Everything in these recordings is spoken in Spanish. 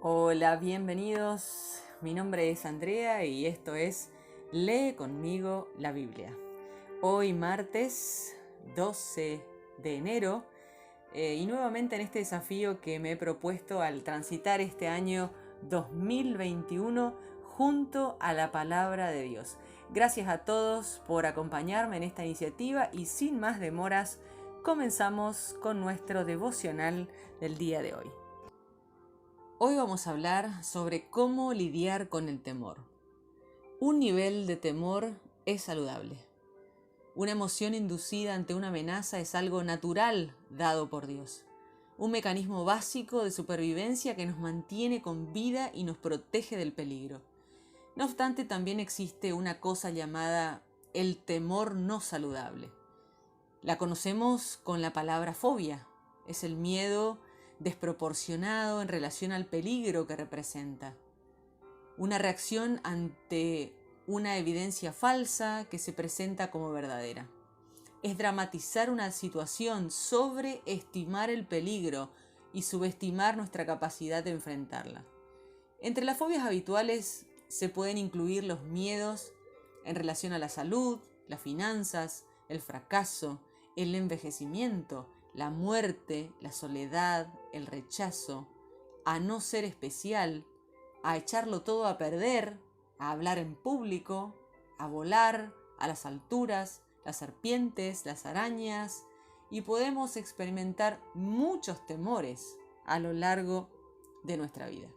Hola, bienvenidos. Mi nombre es Andrea y esto es Lee conmigo la Biblia. Hoy martes 12 de enero y nuevamente en este desafío que me he propuesto al transitar este año 2021 junto a la palabra de Dios. Gracias a todos por acompañarme en esta iniciativa y sin más demoras comenzamos con nuestro devocional del día de hoy. Hoy vamos a hablar sobre cómo lidiar con el temor. Un nivel de temor es saludable. Una emoción inducida ante una amenaza es algo natural dado por Dios. Un mecanismo básico de supervivencia que nos mantiene con vida y nos protege del peligro. No obstante, también existe una cosa llamada el temor no saludable. La conocemos con la palabra fobia. Es el miedo desproporcionado en relación al peligro que representa. Una reacción ante una evidencia falsa que se presenta como verdadera. Es dramatizar una situación, sobreestimar el peligro y subestimar nuestra capacidad de enfrentarla. Entre las fobias habituales se pueden incluir los miedos en relación a la salud, las finanzas, el fracaso, el envejecimiento, la muerte, la soledad, el rechazo, a no ser especial, a echarlo todo a perder, a hablar en público, a volar, a las alturas, las serpientes, las arañas, y podemos experimentar muchos temores a lo largo de nuestra vida.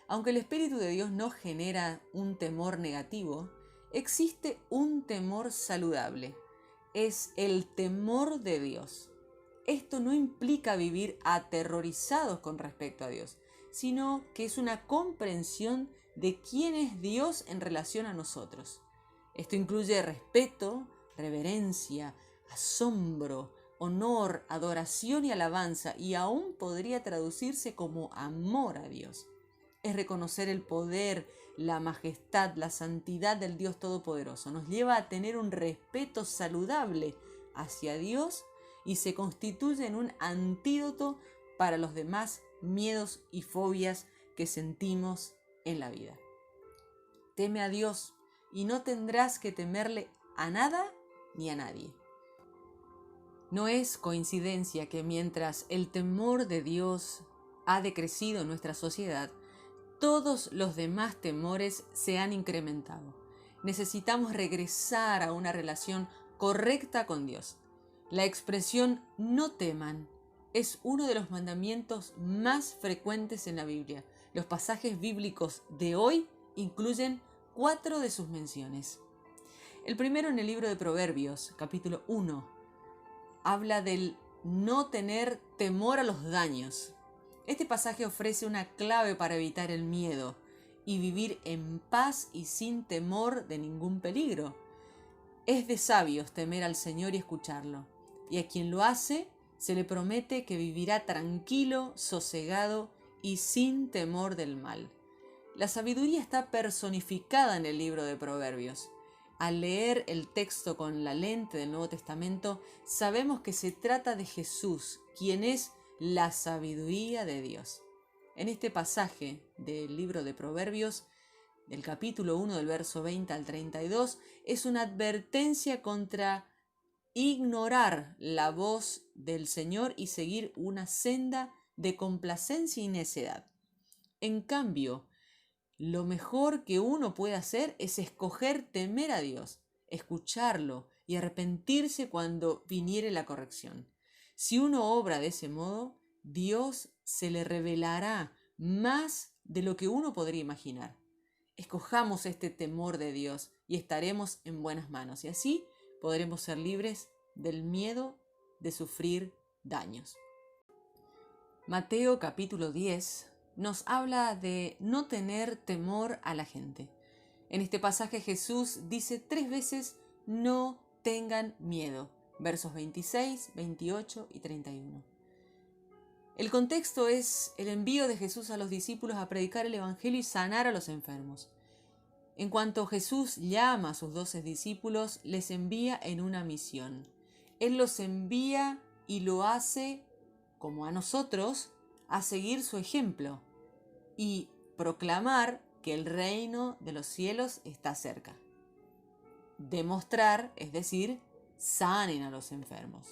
Aunque el Espíritu de Dios no genera un temor negativo, existe un temor saludable. Es el temor de Dios. Esto no implica vivir aterrorizados con respecto a Dios, sino que es una comprensión de quién es Dios en relación a nosotros. Esto incluye respeto, reverencia, asombro, honor, adoración y alabanza, y aún podría traducirse como amor a Dios. Es reconocer el poder, la majestad, la santidad del Dios Todopoderoso. Nos lleva a tener un respeto saludable hacia Dios y se constituye en un antídoto para los demás miedos y fobias que sentimos en la vida. Teme a Dios y no tendrás que temerle a nada ni a nadie. No es coincidencia que mientras el temor de Dios ha decrecido en nuestra sociedad, todos los demás temores se han incrementado. Necesitamos regresar a una relación correcta con Dios. La expresión no teman es uno de los mandamientos más frecuentes en la Biblia. Los pasajes bíblicos de hoy incluyen 4 de sus menciones. El primero en el libro de Proverbios, capítulo 1, habla del no tener temor a los daños. Este pasaje ofrece una clave para evitar el miedo y vivir en paz y sin temor de ningún peligro. Es de sabios temer al Señor y escucharlo, y a quien lo hace se le promete que vivirá tranquilo, sosegado y sin temor del mal. La sabiduría está personificada en el libro de Proverbios. Al leer el texto con la lente del Nuevo Testamento, sabemos que se trata de Jesús, quien es la sabiduría de Dios. En este pasaje del libro de Proverbios, del capítulo 1 del verso 20 al 32, es una advertencia contra ignorar la voz del Señor y seguir una senda de complacencia y necedad. En cambio, lo mejor que uno puede hacer es escoger temer a Dios, escucharlo y arrepentirse cuando viniere la corrección. Si uno obra de ese modo, Dios se le revelará más de lo que uno podría imaginar. Escojamos este temor de Dios y estaremos en buenas manos, y así podremos ser libres del miedo de sufrir daños. Mateo capítulo 10 nos habla de no tener temor a la gente. En este pasaje Jesús dice 3 veces no tengan miedo, versos 26, 28 y 31. El contexto es el envío de Jesús a los discípulos a predicar el Evangelio y sanar a los enfermos. En cuanto Jesús llama a sus 12 discípulos, les envía en una misión. Él los envía y lo hace, como a nosotros, a seguir su ejemplo. y proclamar que el reino de los cielos está cerca. Demostrar, es decir, sanen a los enfermos.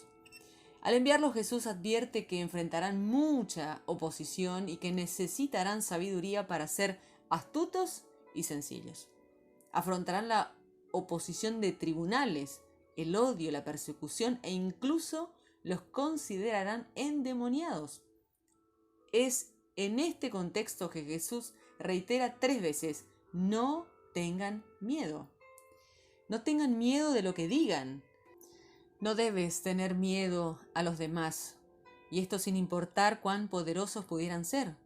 Al enviarlos, Jesús advierte que enfrentarán mucha oposición y que necesitarán sabiduría para ser astutos y sencillos. Afrontarán la oposición de tribunales, el odio, la persecución e incluso los considerarán endemoniados. Es en este contexto que Jesús reitera 3 veces: no tengan miedo. No tengan miedo de lo que digan. No debes tener miedo a los demás, y esto sin importar cuán poderosos pudieran ser,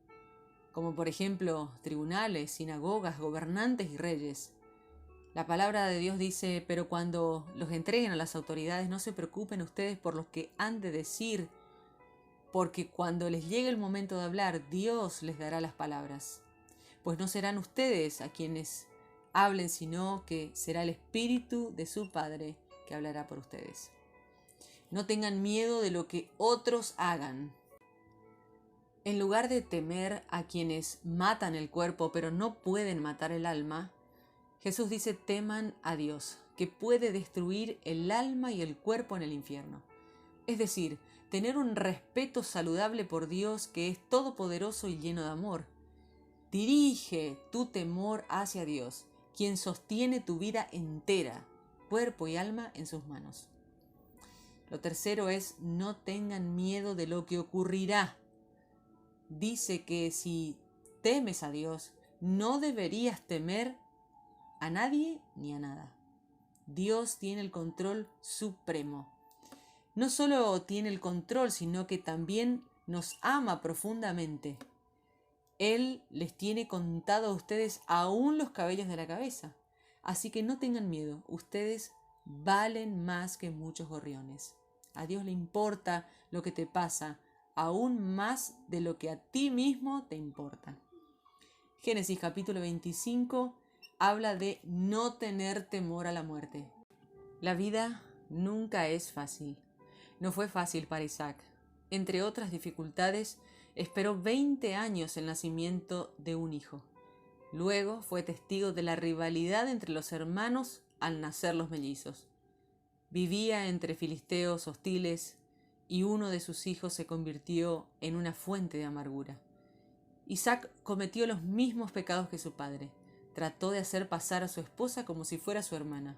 como por ejemplo tribunales, sinagogas, gobernantes y reyes. La palabra de Dios dice: pero cuando los entreguen a las autoridades, no se preocupen ustedes por lo que han de decir, porque cuando les llegue el momento de hablar, Dios les dará las palabras. Pues no serán ustedes a quienes hablen, sino que será el Espíritu de su Padre que hablará por ustedes. No tengan miedo de lo que otros hagan. En lugar de temer a quienes matan el cuerpo pero no pueden matar el alma, Jesús dice: teman a Dios, que puede destruir el alma y el cuerpo en el infierno. Es decir, tener un respeto saludable por Dios, que es todopoderoso y lleno de amor. Dirige tu temor hacia Dios, quien sostiene tu vida entera, cuerpo y alma, en sus manos. Lo tercero es: no tengan miedo de lo que ocurrirá. Dice que si temes a Dios, no deberías temer a nadie ni a nada. Dios tiene el control supremo. No solo tiene el control, sino que también nos ama profundamente. Él les tiene contado a ustedes aún los cabellos de la cabeza. Así que no tengan miedo, ustedes valen más que muchos gorriones. A Dios le importa lo que te pasa, aún más de lo que a ti mismo te importa. Génesis capítulo 25 habla de no tener temor a la muerte. La vida nunca es fácil. No fue fácil para Isaac. Entre otras dificultades, esperó 20 años el nacimiento de un hijo. Luego fue testigo de la rivalidad entre los hermanos al nacer los mellizos. Vivía entre filisteos hostiles y uno de sus hijos se convirtió en una fuente de amargura. Isaac cometió los mismos pecados que su padre. Trató de hacer pasar a su esposa como si fuera su hermana.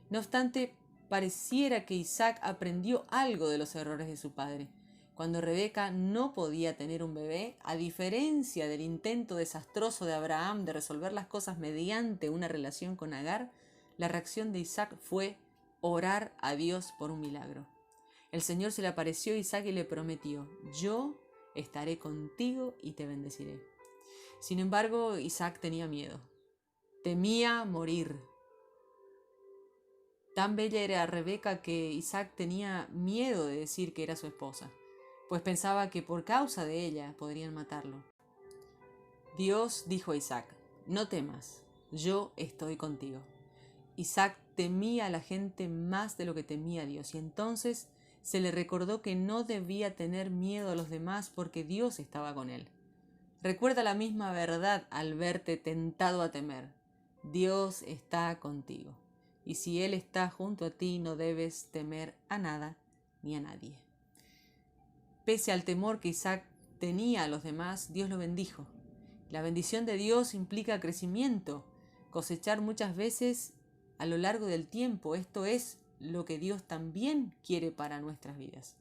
No obstante, pareciera que Isaac aprendió algo de los errores de su padre. Cuando Rebeca no podía tener un bebé, a diferencia del intento desastroso de Abraham de resolver las cosas mediante una relación con Agar, la reacción de Isaac fue orar a Dios por un milagro. El Señor se le apareció a Isaac y le prometió: yo estaré contigo y te bendeciré. Sin embargo, Isaac tenía miedo. Temía morir. Tan bella era Rebeca que Isaac tenía miedo de decir que era su esposa, pues pensaba que por causa de ella podrían matarlo. Dios dijo a Isaac: no temas, yo estoy contigo. Isaac temía a la gente más de lo que temía a Dios, y entonces se le recordó que no debía tener miedo a los demás porque Dios estaba con él. Recuerda la misma verdad al verte tentado a temer: Dios está contigo, y si Él está junto a ti, no debes temer a nada ni a nadie. Pese al temor que Isaac tenía a los demás, Dios lo bendijo. La bendición de Dios implica crecimiento, cosechar muchas veces a lo largo del tiempo. Esto es lo que Dios también quiere para nuestras vidas.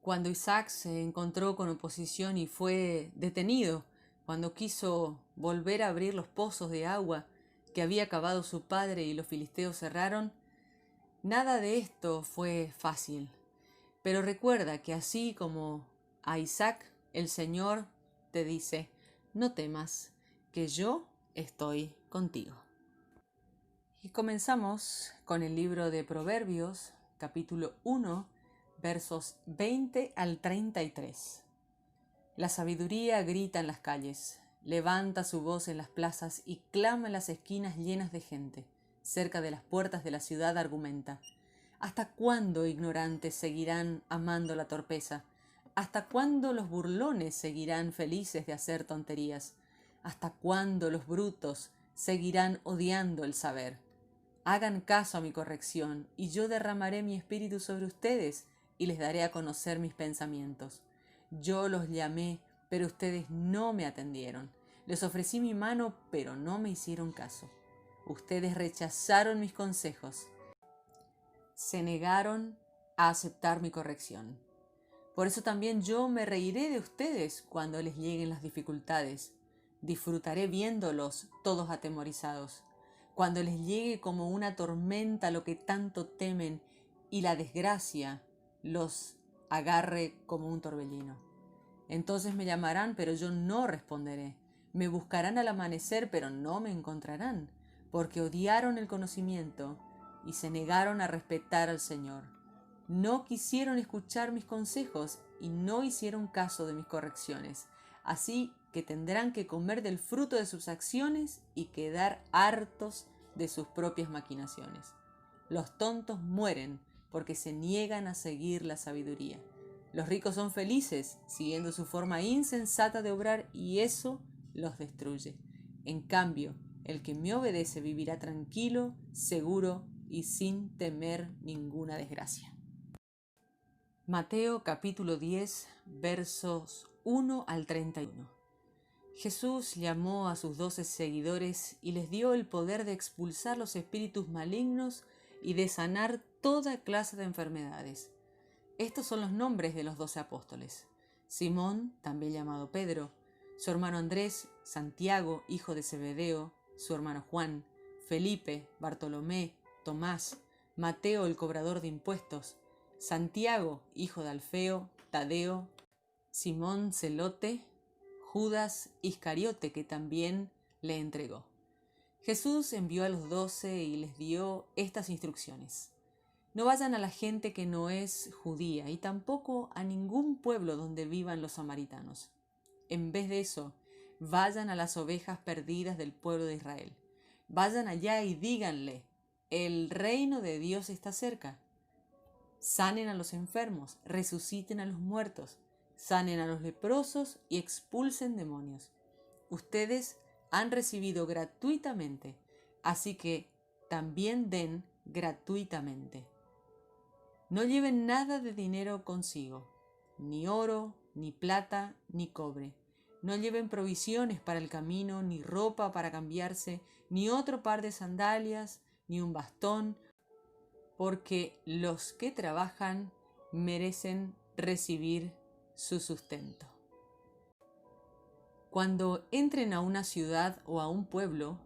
Cuando Isaac se encontró con oposición y fue detenido, cuando quiso volver a abrir los pozos de agua que había cavado su padre y los filisteos cerraron, nada de esto fue fácil. Pero recuerda que así como a Isaac, el Señor te dice: no temas, que yo estoy contigo. Y comenzamos con el libro de Proverbios, capítulo 1, versos 20 al 33. La sabiduría grita en las calles, levanta su voz en las plazas y clama en las esquinas llenas de gente. Cerca de las puertas de la ciudad argumenta: ¿hasta cuándo ignorantes seguirán amando la torpeza? ¿Hasta cuándo los burlones seguirán felices de hacer tonterías? ¿Hasta cuándo los brutos seguirán odiando el saber? Hagan caso a mi corrección, y yo derramaré mi espíritu sobre ustedes y les daré a conocer mis pensamientos. Yo los llamé, pero ustedes no me atendieron. Les ofrecí mi mano, pero no me hicieron caso. Ustedes rechazaron mis consejos. Se negaron a aceptar mi corrección. Por eso también yo me reiré de ustedes cuando les lleguen las dificultades. Disfrutaré viéndolos todos atemorizados. Cuando les llegue como una tormenta lo que tanto temen y la desgracia los agarre como un torbellino. Entonces me llamarán, pero yo no responderé. Me buscarán al amanecer, pero no me encontrarán, porque odiaron el conocimiento y se negaron a respetar al Señor. No quisieron escuchar mis consejos y no hicieron caso de mis correcciones. Así que tendrán que comer del fruto de sus acciones y quedar hartos de sus propias maquinaciones. Los tontos mueren porque se niegan a seguir la sabiduría. Los ricos son felices siguiendo su forma insensata de obrar y eso los destruye. En cambio, el que me obedece vivirá tranquilo, seguro y sin temer ninguna desgracia. Mateo capítulo 10, versos 1 al 31. Jesús llamó a sus 12 seguidores y les dio el poder de expulsar los espíritus malignos y de sanar toda clase de enfermedades. Estos son los nombres de los 12 apóstoles: Simón, también llamado Pedro, su hermano Andrés, Santiago, hijo de Zebedeo, su hermano Juan, Felipe, Bartolomé, Tomás, Mateo el cobrador de impuestos, Santiago, hijo de Alfeo, Tadeo, Simón Celote, Judas Iscariote, que también le entregó. Jesús envió a los 12 y les dio estas instrucciones: no vayan a la gente que no es judía y tampoco a ningún pueblo donde vivan los samaritanos. En vez de eso, vayan a las ovejas perdidas del pueblo de Israel. Vayan allá y díganle: el reino de Dios está cerca. Sanen a los enfermos, resuciten a los muertos, sanen a los leprosos y expulsen demonios. Ustedes han recibido gratuitamente, así que también den gratuitamente. No lleven nada de dinero consigo, ni oro, ni plata, ni cobre. No lleven provisiones para el camino, ni ropa para cambiarse, ni otro par de sandalias, ni un bastón, porque los que trabajan merecen recibir su sustento. Cuando entren a una ciudad o a un pueblo,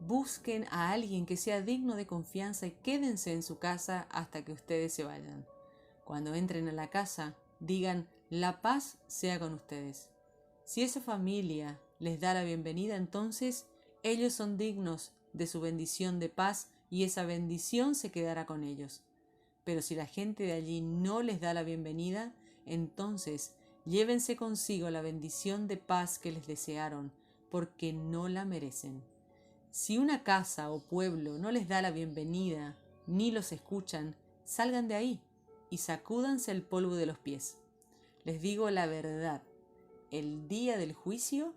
busquen a alguien que sea digno de confianza y quédense en su casa hasta que ustedes se vayan. Cuando entren a la casa, digan: la paz sea con ustedes. Si esa familia les da la bienvenida, entonces ellos son dignos de su bendición de paz y esa bendición se quedará con ellos. Pero si la gente de allí no les da la bienvenida, entonces llévense consigo la bendición de paz que les desearon, porque no la merecen. Si una casa o pueblo no les da la bienvenida ni los escuchan, salgan de ahí y sacúdanse el polvo de los pies. Les digo la verdad, el día del juicio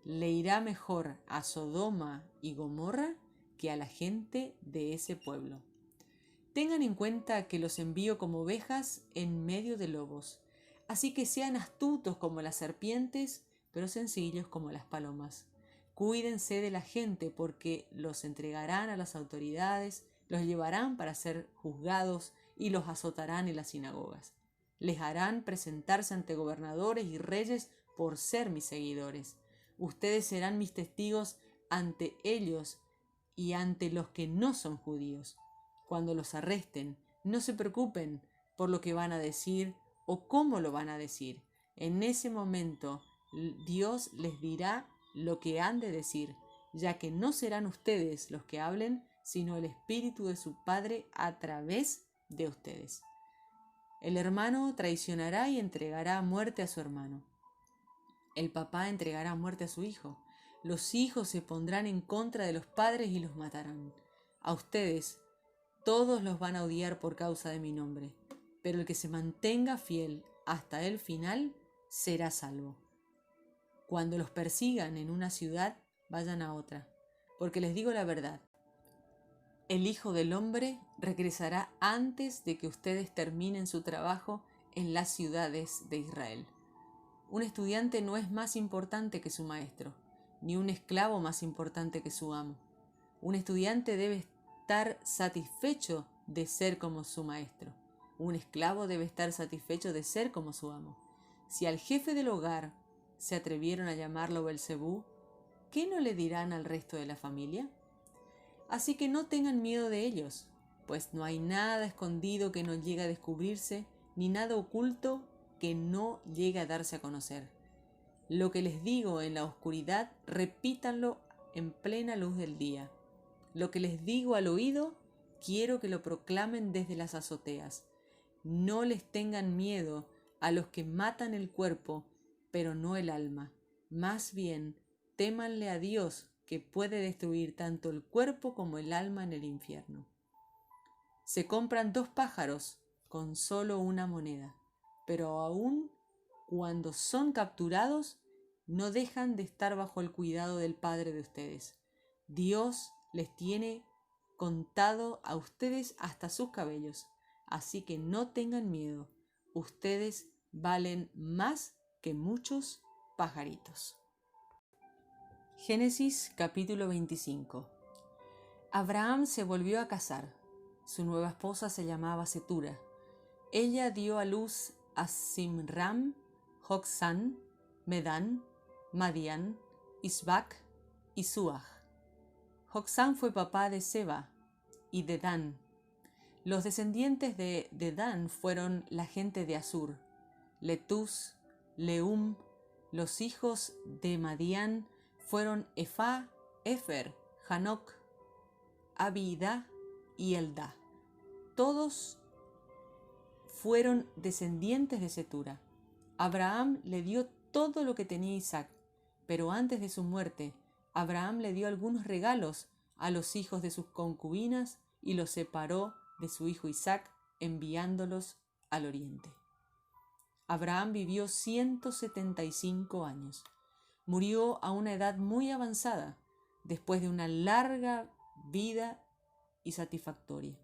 le irá mejor a Sodoma y Gomorra que a la gente de ese pueblo. Tengan en cuenta que los envío como ovejas en medio de lobos, así que sean astutos como las serpientes, pero sencillos como las palomas. Cuídense de la gente porque los entregarán a las autoridades, los llevarán para ser juzgados y los azotarán en las sinagogas. Les harán presentarse ante gobernadores y reyes por ser mis seguidores. Ustedes serán mis testigos ante ellos y ante los que no son judíos. Cuando los arresten, no se preocupen por lo que van a decir o cómo lo van a decir. En ese momento, Dios les dirá lo que han de decir, ya que no serán ustedes los que hablen, sino el Espíritu de su Padre a través de ustedes. El hermano traicionará y entregará a muerte a su hermano. El papá entregará a muerte a su hijo. Los hijos se pondrán en contra de los padres y los matarán. A ustedes todos los van a odiar por causa de mi nombre, pero el que se mantenga fiel hasta el final será salvo. Cuando los persigan en una ciudad, vayan a otra, porque les digo la verdad. El Hijo del Hombre regresará antes de que ustedes terminen su trabajo en las ciudades de Israel. Un estudiante no es más importante que su maestro, ni un esclavo más importante que su amo. Un estudiante debe estar satisfecho de ser como su maestro. Un esclavo debe estar satisfecho de ser como su amo. Si al jefe del hogar se atrevieron a llamarlo Belcebú, ¿qué no le dirán al resto de la familia? Así que no tengan miedo de ellos, pues no hay nada escondido que no llegue a descubrirse, ni nada oculto que no llegue a darse a conocer. Lo que les digo en la oscuridad, repítanlo en plena luz del día. Lo que les digo al oído, quiero que lo proclamen desde las azoteas. No les tengan miedo a los que matan el cuerpo, pero no el alma. Más bien, témanle a Dios, que puede destruir tanto el cuerpo como el alma en el infierno. Se compran 2 pájaros con solo una moneda, pero aun cuando son capturados, no dejan de estar bajo el cuidado del Padre de ustedes. Dios les tiene contado a ustedes hasta sus cabellos, así que no tengan miedo. Ustedes valen más que muchos pajaritos. Génesis capítulo 25. Abraham se volvió a casar. Su nueva esposa se llamaba Setura. Ella dio a luz a Simram, Joksán, Medán, Madián, Isbac y Suaj. Joksán fue papá de Seba y de Dan. Los descendientes de Dan fueron la gente de Asur, Letus, Leum. Los hijos de Madián fueron Efá, Efer, Hanoc, Abida y Eldá. Todos fueron descendientes de Setura. Abraham le dio todo lo que tenía Isaac, pero antes de su muerte, Abraham le dio algunos regalos a los hijos de sus concubinas y los separó de su hijo Isaac, enviándolos al oriente. Abraham vivió 175 años. Murió a una edad muy avanzada, después de una larga vida y satisfactoria.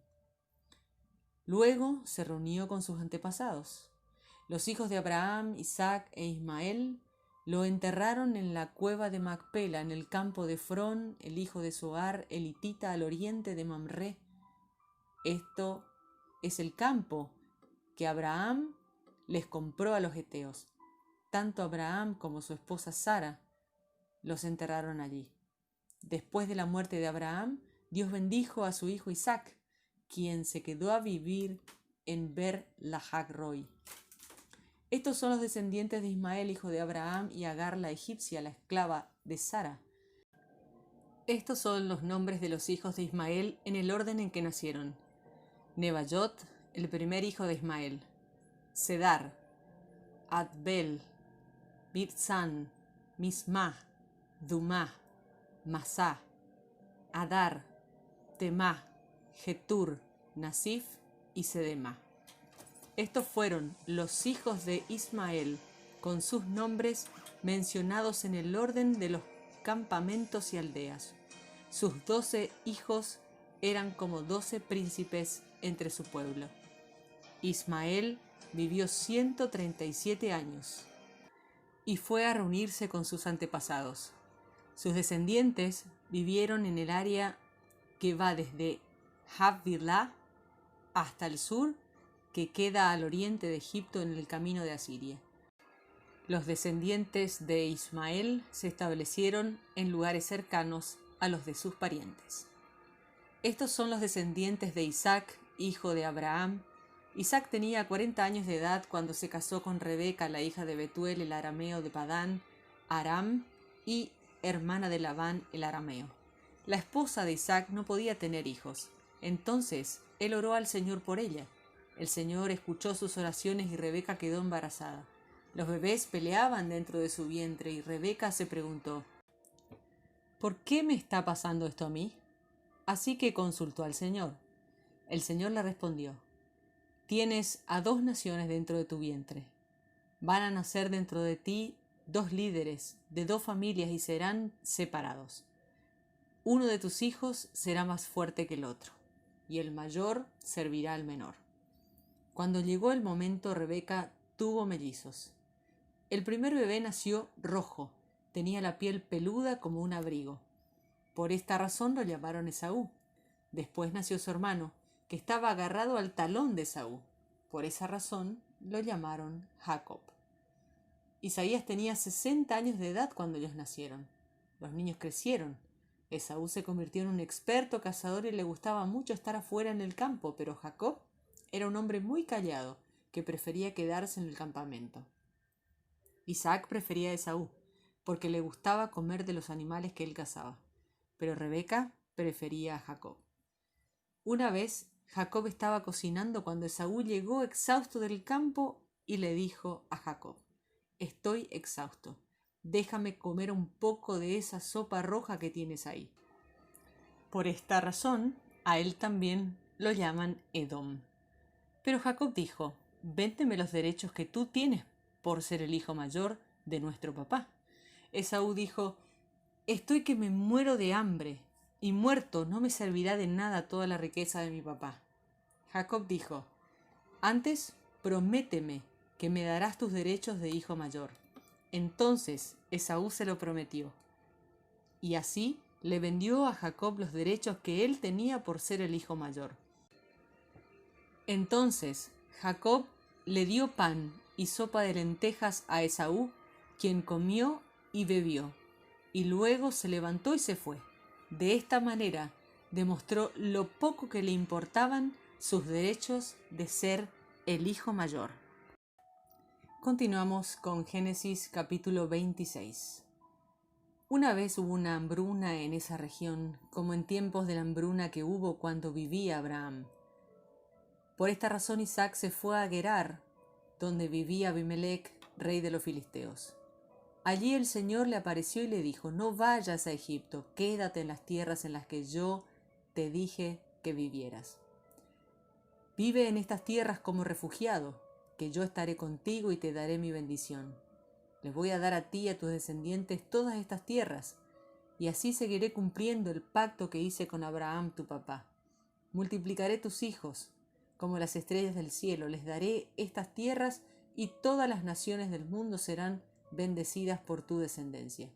Luego se reunió con sus antepasados. Los hijos de Abraham, Isaac e Ismael lo enterraron en la cueva de Macpela, en el campo de Efrón, el hijo de Zohar, elitita, al oriente de Mamre. Esto es el campo que Abraham les compró a los heteos. Tanto Abraham como su esposa Sara los enterraron allí. Después de la muerte de Abraham, Dios bendijo a su hijo Isaac, quien se quedó a vivir en Ber-Lahai-Roi. Estos son los descendientes de Ismael, hijo de Abraham, y Agar la egipcia, la esclava de Sara. Estos son los nombres de los hijos de Ismael en el orden en que nacieron. Neballot, el primer hijo de Ismael. Sedar, Adbel, Mibzán, Mismah, Dumah, Masá, Adar, Temah, Getur, Nasif y Sedemah. Estos fueron los hijos de Ismael, con sus nombres mencionados en el orden de los campamentos y aldeas. Sus 12 hijos eran como 12 príncipes entre su pueblo. Ismael vivió 137 años y fue a reunirse con sus antepasados. Sus descendientes vivieron en el área que va desde Havilah hasta el sur, que queda al oriente de Egipto en el camino de Asiria. Los descendientes de Ismael se establecieron en lugares cercanos a los de sus parientes. Estos son los descendientes de Isaac, hijo de Abraham. Isaac tenía 40 años de edad cuando se casó con Rebeca, la hija de Betuel, el arameo de Padán, Aram, y hermana de Labán, el arameo. La esposa de Isaac no podía tener hijos. Entonces él oró al Señor por ella. El Señor escuchó sus oraciones y Rebeca quedó embarazada. Los bebés peleaban dentro de su vientre y Rebeca se preguntó: ¿por qué me está pasando esto a mí? Así que consultó al Señor. El Señor le respondió: tienes a 2 naciones dentro de tu vientre. Van a nacer dentro de ti 2 líderes de 2 familias y serán separados. Uno de tus hijos será más fuerte que el otro, y el mayor servirá al menor. Cuando llegó el momento, Rebeca tuvo mellizos. El primer bebé nació rojo, tenía la piel peluda como un abrigo. Por esta razón lo llamaron Esaú. Después nació su hermano, que estaba agarrado al talón de Esaú. Por esa razón lo llamaron Jacob. Isaías tenía 60 años de edad cuando ellos nacieron. Los niños crecieron. Esaú se convirtió en un experto cazador y le gustaba mucho estar afuera en el campo, pero Jacob era un hombre muy callado, que prefería quedarse en el campamento. Isaac prefería a Esaú, porque le gustaba comer de los animales que él cazaba, pero Rebeca prefería a Jacob. Una vez, Jacob estaba cocinando cuando Esaú llegó exhausto del campo y le dijo a Jacob: «Estoy exhausto. Déjame comer un poco de esa sopa roja que tienes ahí». Por esta razón, a él también lo llaman Edom. Pero Jacob dijo: «Véndeme los derechos que tú tienes por ser el hijo mayor de nuestro papá». Esaú dijo: «Estoy que me muero de hambre, y muerto no me servirá de nada toda la riqueza de mi papá». Jacob dijo: «Antes prométeme que me darás tus derechos de hijo mayor». Entonces Esaú se lo prometió, y así le vendió a Jacob los derechos que él tenía por ser el hijo mayor. Entonces Jacob le dio pan y sopa de lentejas a Esaú, quien comió y bebió, y luego se levantó y se fue. De esta manera demostró lo poco que le importaban sus derechos de ser el hijo mayor. Continuamos con Génesis capítulo 26. Una vez hubo una hambruna en esa región, como en tiempos de la hambruna que hubo cuando vivía Abraham. Por esta razón Isaac se fue a Gerar, donde vivía Abimelec, rey de los filisteos. Allí el Señor le apareció y le dijo: «No vayas a Egipto, quédate en las tierras en las que yo te dije que vivieras. Vive en estas tierras como refugiado, que yo estaré contigo y te daré mi bendición. Les voy a dar a ti y a tus descendientes todas estas tierras, y así seguiré cumpliendo el pacto que hice con Abraham tu papá. Multiplicaré tus hijos como las estrellas del cielo, les daré estas tierras y todas las naciones del mundo serán bendecidas por tu descendencia.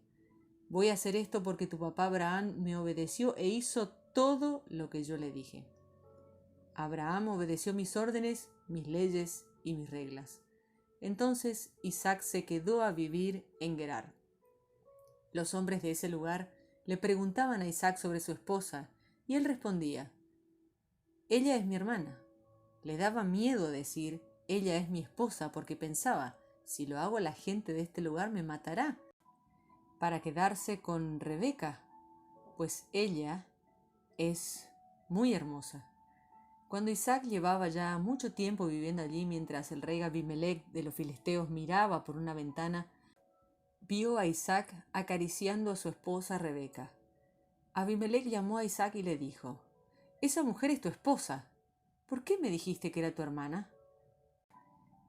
Voy a hacer esto porque tu papá Abraham me obedeció e hizo todo lo que yo le dije». Abraham obedeció mis órdenes, mis leyes y mis reglas. Entonces Isaac se quedó a vivir en Gerar. Los hombres de ese lugar le preguntaban a Isaac sobre su esposa, y él respondía: «Ella es mi hermana». Le daba miedo decir: «Ella es mi esposa», porque pensaba: «Si lo hago, la gente de este lugar me matará», para quedarse con Rebeca, pues ella es muy hermosa. Cuando Isaac llevaba ya mucho tiempo viviendo allí, mientras el rey Abimelec de los filisteos miraba por una ventana, vio a Isaac acariciando a su esposa Rebeca. Abimelec llamó a Isaac y le dijo: «Esa mujer es tu esposa. ¿Por qué me dijiste que era tu hermana?».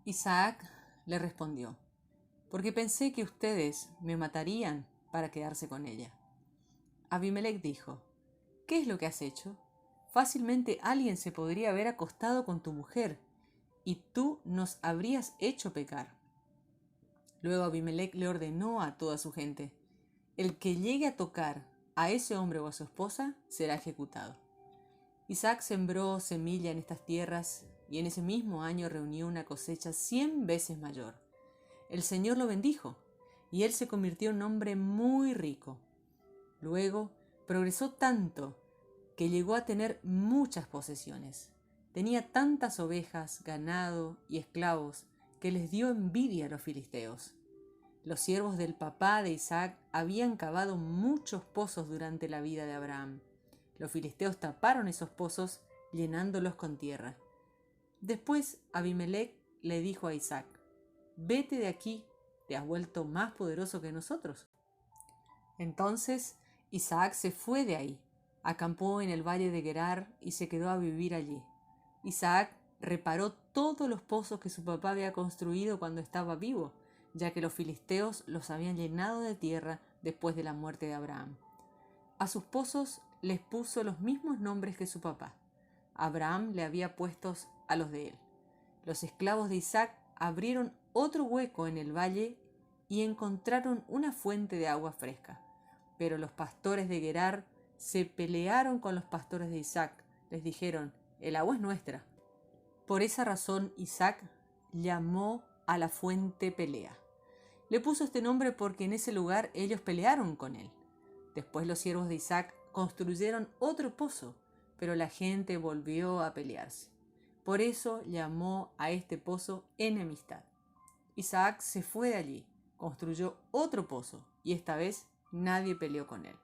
Isaac le respondió: «Porque pensé que ustedes me matarían para quedarse con ella». Abimelec dijo: «¿Qué es lo que has hecho? Fácilmente alguien se podría haber acostado con tu mujer, y tú nos habrías hecho pecar». Luego Abimelec le ordenó a toda su gente: «El que llegue a tocar a ese hombre o a su esposa será ejecutado». Isaac sembró semilla en estas tierras, y en ese mismo año reunió una cosecha 100 veces mayor. El Señor lo bendijo, y él se convirtió en un hombre muy rico. Luego progresó tanto que llegó a tener muchas posesiones. Tenía tantas ovejas, ganado y esclavos que les dio envidia a los filisteos. Los siervos del papá de Isaac habían cavado muchos pozos durante la vida de Abraham. Los filisteos taparon esos pozos llenándolos con tierra. Después Abimelec le dijo a Isaac: «Vete de aquí, ¿te has vuelto más poderoso que nosotros?». Entonces Isaac se fue de ahí, acampó en el valle de Gerar y se quedó a vivir allí. Isaac reparó todos los pozos que su papá había construido cuando estaba vivo, ya que los filisteos los habían llenado de tierra después de la muerte de Abraham. A sus pozos les puso los mismos nombres que su papá. Abraham le había puesto a los de él. Los esclavos de Isaac abrieron otro hueco en el valle y encontraron una fuente de agua fresca. Pero los pastores de Gerar se pelearon con los pastores de Isaac. Les dijeron: el agua es nuestra. Por esa razón Isaac llamó a la fuente Pelea. Le puso este nombre porque en ese lugar ellos pelearon con él. Después los siervos de Isaac construyeron otro pozo, pero la gente volvió a pelearse. Por eso llamó a este pozo Enemistad. Isaac se fue de allí, construyó otro pozo, y esta vez nadie peleó con él.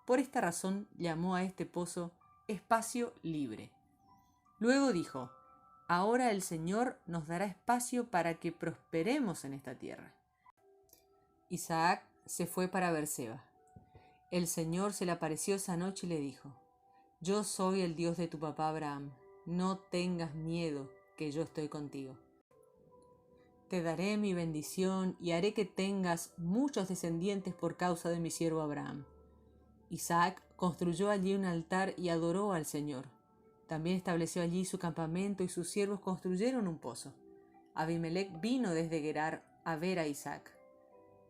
Por esta razón llamó a este pozo Espacio Libre. Luego dijo: ahora el Señor nos dará espacio para que prosperemos en esta tierra. Isaac se fue para Beerseba. El Señor se le apareció esa noche y le dijo: yo soy el Dios de tu papá Abraham. No tengas miedo, que yo estoy contigo. Te daré mi bendición y haré que tengas muchos descendientes por causa de mi siervo Abraham. Isaac construyó allí un altar y adoró al Señor. También estableció allí su campamento y sus siervos construyeron un pozo. Abimelec vino desde Gerar a ver a Isaac.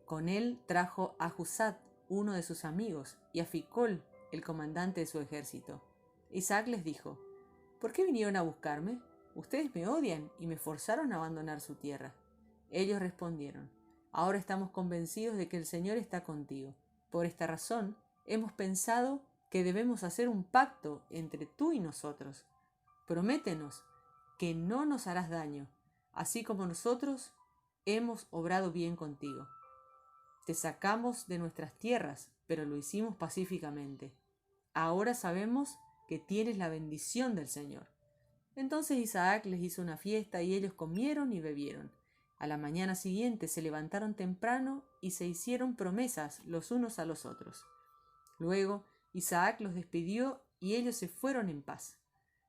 Con él trajo a Husat, uno de sus amigos, y a Ficol, el comandante de su ejército. Isaac les dijo: ¿por qué vinieron a buscarme? Ustedes me odian y me forzaron a abandonar su tierra. Ellos respondieron: ahora estamos convencidos de que el Señor está contigo. Por esta razón, hemos pensado que debemos hacer un pacto entre tú y nosotros. Prométenos que no nos harás daño, así como nosotros hemos obrado bien contigo. Te sacamos de nuestras tierras, pero lo hicimos pacíficamente. Ahora sabemos que tienes la bendición del Señor. Entonces Isaac les hizo una fiesta y ellos comieron y bebieron. A la mañana siguiente se levantaron temprano y se hicieron promesas los unos a los otros. Luego Isaac los despidió y ellos se fueron en paz.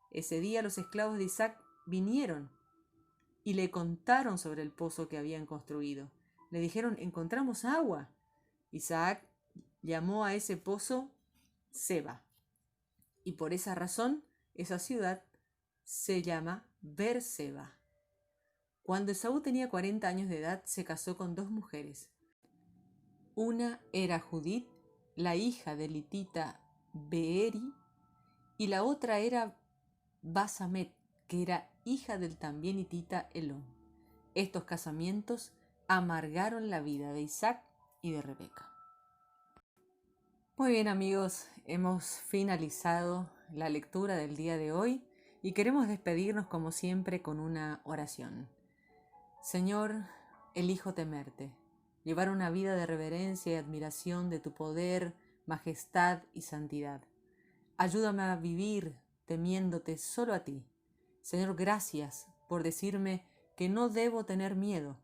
Ese día los esclavos de Isaac vinieron y le contaron sobre el pozo que habían construido. Le dijeron: encontramos agua. Isaac llamó a ese pozo Seba, y por esa razón esa ciudad se llama Beerseba. Cuando Esaú tenía 40 años de edad, se casó con 2 mujeres. Una era Judith, la hija del hitita Beeri, y la otra era Basamet, que era hija del también hitita Elón. Estos casamientos amargaron la vida de Isaac y de Rebeca. Muy bien, amigos, hemos finalizado la lectura del día de hoy y queremos despedirnos como siempre con una oración. Señor, elijo temerte, llevar una vida de reverencia y admiración de tu poder, majestad y santidad. Ayúdame a vivir temiéndote solo a ti. Señor, gracias por decirme que no debo tener miedo.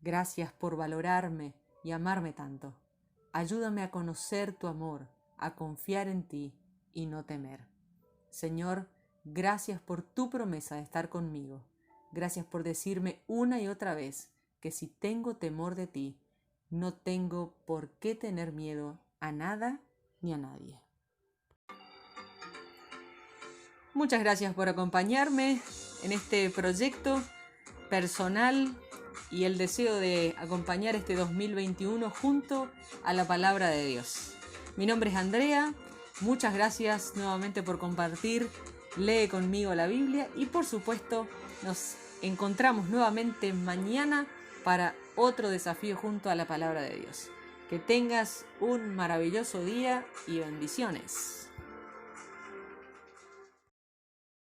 Gracias por valorarme y amarme tanto. Ayúdame a conocer tu amor, a confiar en ti y no temer. Señor, gracias por tu promesa de estar conmigo. Gracias por decirme una y otra vez que si tengo temor de ti, no tengo por qué tener miedo a nada ni a nadie. Muchas gracias por acompañarme en este proyecto personal y el deseo de acompañar este 2021 junto a la palabra de Dios. Mi nombre es Andrea, muchas gracias nuevamente por compartir Lee conmigo la Biblia y por supuesto nos encontramos nuevamente mañana para otro desafío junto a la palabra de Dios. Que tengas un maravilloso día y bendiciones.